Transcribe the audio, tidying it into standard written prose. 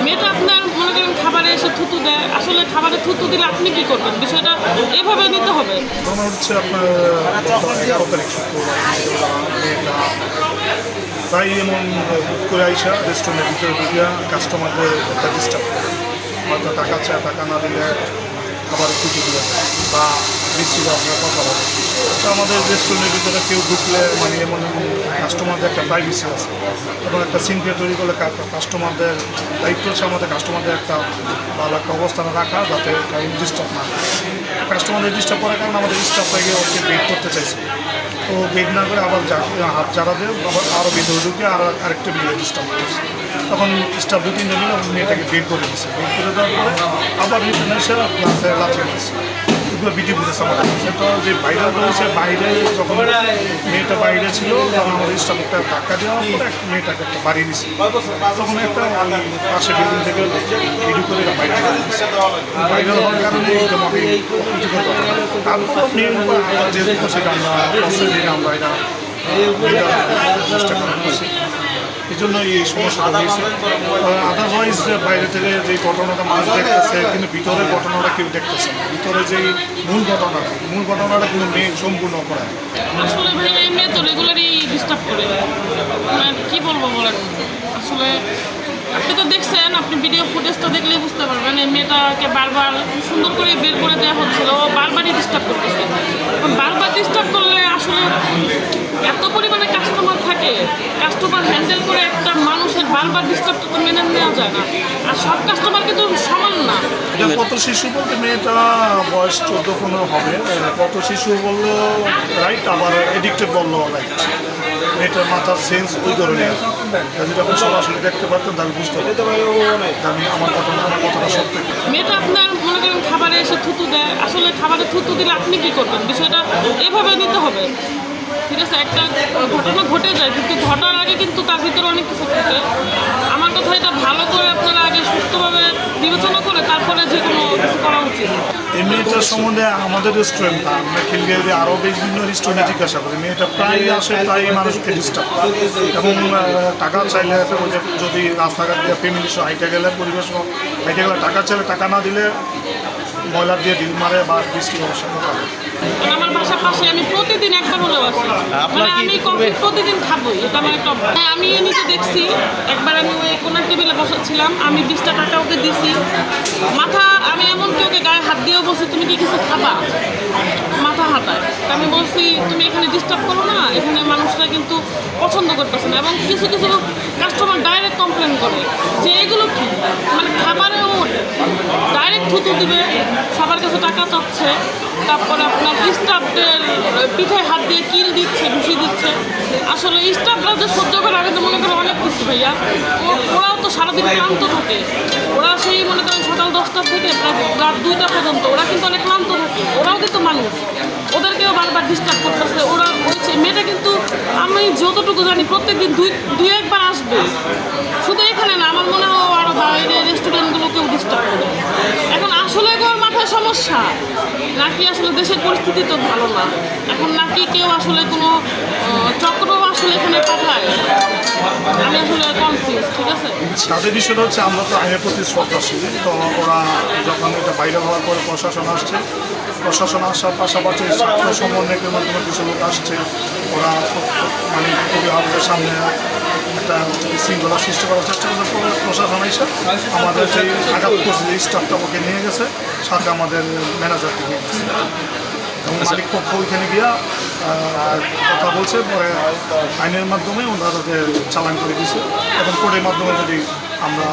মেয়েটা আপনার মনে করেন খাবারে এসে থুতু দেয়, আসলে খাবারে থুতু দিলে আপনি কি করবেন? বিষয়টা এভাবে নিতে হবে। ঘটনা হচ্ছে আপনার 11 তারিখ শুক্রবার মেয়েটা তাই এমন বুক করে আইসা রেস্টুরেন্টের ভিতরে ঢুকিয়া কাস্টমারদের একটা ডিস্টার্ব করে, হয়তো টাকা চায়, টাকা না দিলে খাবার থুতু দিয়ে দেয় বা বৃষ্টি আপনার কথা বলে। তো আমাদের রেস্টুরেন্টের ভিতরে কেউ ঢুকলে মানে এমন কাস্টমারদের একটা প্রাইভেসি আছে এবং একটা সিনক্রিয়েট তৈরি করলে কাস্টমারদের দায়িত্ব হচ্ছে আমাদের কাস্টমারদের একটা ভালো একটা অবস্থানে রাখা, যাতে ডিস্টার্ব না করে। কাস্টমারদের ডিস্টার্ব করার কারণে আমাদের স্টাফটাকে ওকে বেড করতে চাইছে, তো বেড না করে আবার হাত চারা দিয়ে আবার আরও ভিতরে ঢুকে আরেকটা মিলে ডিস্টার্ব করছে। তখন স্টাফ 2-3জন মিলে মেয়েটাকে বেড করে দিচ্ছে। বেড করে দেওয়ার পরে আবার রিটার্ন এসে ক্লাসে লাফিয়ে দিচ্ছে। এগুলো ভিডিও বুঝেছে আমাদের কাছে। তো যে ভাইরাল হয়েছে, বাইরে যখন মেয়েটা বাইরে ছিল তখন আমাদের স্টাফ একটা ধাক্কা দেওয়ার পরে মেয়েটাকে একটা বাড়ি দিচ্ছে। তখন একটা পাশে বিল্ডিং থেকে ভিডিও করে বাইরে দিচ্ছে। ভাইরাল হওয়ার কারণে আমাকে তারপর নিয়ম যেহেতু সেটা আমরা এটা চেষ্টা করছি, এই জন্য এই সমস্যাটা হয়েছে। আদারওয়াইজ বাইরে থেকে যে ঘটনাটা মানুষ দেখতেছে, কিন্তু ভিতরের ঘটনাটা কেউ দেখতেছে না। ভিতরে যে মূল ঘটনাটা কিন্তু মেয়ে সম্পূর্ণ করে। আসলে ভাই এই মেয়ে তো রেগুলারই ডিস্টার্ব করে, কি বলবো বলেন। আসলে আপনি তো দেখছেন, আপনি ভিডিও ফুটেজটা দেখলেই বুঝতে পারবেন এই মেয়েটাকে বারবার সুন্দর করে বের করে দেওয়া হচ্ছিল, ও বারবারই ডিস্টার্ব করতেছে। বারবার ডিস্টার্ব করলে আসলে এত পরিমাণে কাস্টমার থাকে, কাস্টমার হ্যান্ডেল করে একটা মানুষের বারবার ডিস্টার্বটা তো মেনে নেওয়া যায় না। আর সব কাস্টমার কিন্তু সমান না। এটা কত শিশু বলতে মেয়েটা বয়স 14-15 হবে। কত শিশু বললো রাইট, আবার এডিক্টেড বললো রাইট। মেয়েটার মাথার সেন্স ওই ধরনের, যদি আপনি সরাসরি দেখতে পারতেন তাহলে বুঝতে পারতেন আমি আমার কথাটা সত্য। মেয়েটা আপনার মনে করেন খাবারে এসে থুতু দেয়, আসলে খাবারে থুতু দিলে আপনি কি করবেন? বিষয়টা এভাবে নিতে হবে। ঠিক আছে, একটা ঘটনা ঘটে যায়, কিন্তু ঘটার আগে কিন্তু তার ভিতরে অনেক কিছু থাকে। আমার কথা, এটা ভালো করে আপনারা আগে সুস্থভাবে বিবেচনা করে তারপরে যে কোনো কিছু করা উচিত। এই মেয়েটার সম্বন্ধে আমাদের রেস্টুরেন্ট আমরা খিলগাঁওয়ে আরও বিভিন্ন রেস্টুরেন্টে জিজ্ঞাসা করি, মেয়েটা প্রায় আসে, প্রায় মানুষকে ডিস্টার্ব এবং টাকা চাইলে যদি রাস্তাঘাট দিয়ে ফ্যামিলি সহ হাইটে গেলে, পরিবেশ হাইটে গেলে টাকা চাইলে টাকা না দিলে ময়লার দিয়ে ঢিল মারে বা বৃষ্টি অবস্থা করে। আমার বাসার পাশে আমি প্রতিদিন একবার হলেও আসি, মানে আমি কফি প্রতিদিন খাবোই, এটা আমার একটা অভ্যাস। হ্যাঁ, আমি নিজে দেখছি, একবার আমি ওই কোনার টেবিলে বসাচ্ছিলাম, আমি 20 টাকা ওকে দিছি, মাথা আমি এমনকি ওকে গায়ে হাত দিয়েও বলছি তুমি কি কিছু খাবা, মাথা হাতায়। আমি বলছি তুমি এখানে ডিস্টার্ব করো না, এখানে মানুষরা কিন্তু পছন্দ করতেছে না। এবং কিছু কিছু কাস্টমার ডাইরেক্ট কমপ্লেন করে যে এগুলো কি, মানে খাবারেও ডাইরেক্ট থুতু দিবে, সবার কাছে টাকা চাচ্ছে, তারপরে আপনার স্টাফদের পিঠে হাত দিয়ে কিল দিচ্ছে, ঘুষি দিচ্ছে। আসলে স্টাফরা যে সহ্য করে, আমি তো মনে করি অনেক কিছু ভাইয়া। ওরাও তো সারাদিন ক্লান্ত থাকে, ওরা সেই মনে করেন সকাল 10টা থেকে প্রায় রাত 2টা পর্যন্ত ওরা কিন্তু অনেক ক্লান্ত থাকে। ওরাও কিন্তু মানুষ, ওদেরকেও বারবার ডিস্টার্ব করতেছে। ওরা হচ্ছে মেয়েটা কিন্তু আমি যতটুকু জানি প্রত্যেকদিন দুই একবার আসবে, শুধু এখানে না, আমার মনে হয় আরও বাইরে রেস্টুরেন্টগুলোকেও ডিস্টার্ব করে। এখন আসলে ওর মাথায় সমস্যা নাকি আসলে দেশের পরিস্থিতি তো ভালো না, এখন নাকি কেউ আসলে কোনো চক্র আসলে এখানে পাঠায়, আমি আসলে কনফিউজ। ঠিক আছে, তাদের বিষয়টা হচ্ছে আমরা তো আইনের প্রতি শ্রদ্ধাশীল। তো ওরা যখন এটা ভাইরাল হওয়ার পরে প্রশাসন আসছে, প্রশাসন আসার পাশাপাশি ছাত্র সমন্বয়কের মাধ্যমে কিছু লোক আসছে, ওরা মানে অভিভাবকের সামনে একটা শৃঙ্খলা সৃষ্টি করার চেষ্টা করছে। প্রশাসন এসে আমাদের যে আঘাত করছে যে স্টাফটা ওকে নিয়ে গেছে, সাথে আমাদের ম্যানেজারকে নিয়ে গেছে এবং মালিক পক্ষ ওইখানে গিয়া কথা বলছে। পরে আইনের মাধ্যমে ওনারা চালান করে দিয়েছে এবং কোর্টের মাধ্যমে যদি আমরা